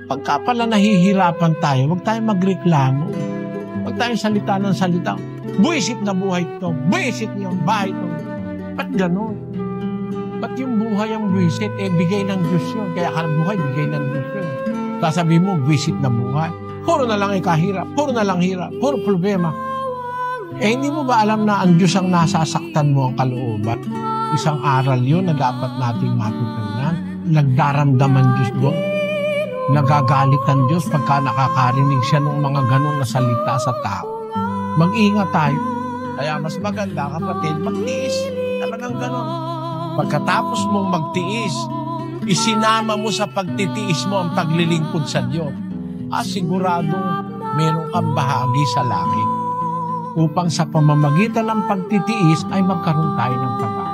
Pagka pala nahihirapan tayo, huwag tayong magreklamo. Huwag tayong salita ng salita. Buwisit na buhay ito. Buwisit yung bahay ito. Ba't gano'n? Ba't yung buhay ang buwisit? Bigay ng Diyos yun. Kaya ka buhay, bigay ng Diyos yun. Sasabihin mo, buwisit na buhay. Puro na lang ikahirap. Puro na lang hirap. Puro problema. Hindi mo ba alam na ang Diyos ang nasasaktan mo ang kalooban? Isang aral yun na dapat nating matutunan. Nagdaramdaman Diyos doon. Nagagalit ang Diyos pagka nakakarinig siya ng mga ganong na salita sa tao. Mag-ingat tayo. Kaya mas maganda, kapatid, magtiis. Talagang ganon. Pagkatapos mong magtiis, isinama mo sa pagtitiis mo ang paglilingkod sa Diyos. Siguradong meron kang bahagi sa langit. Upang sa pamamagitan ng pagtitiis ay magkaroon tayo ng pag-asa.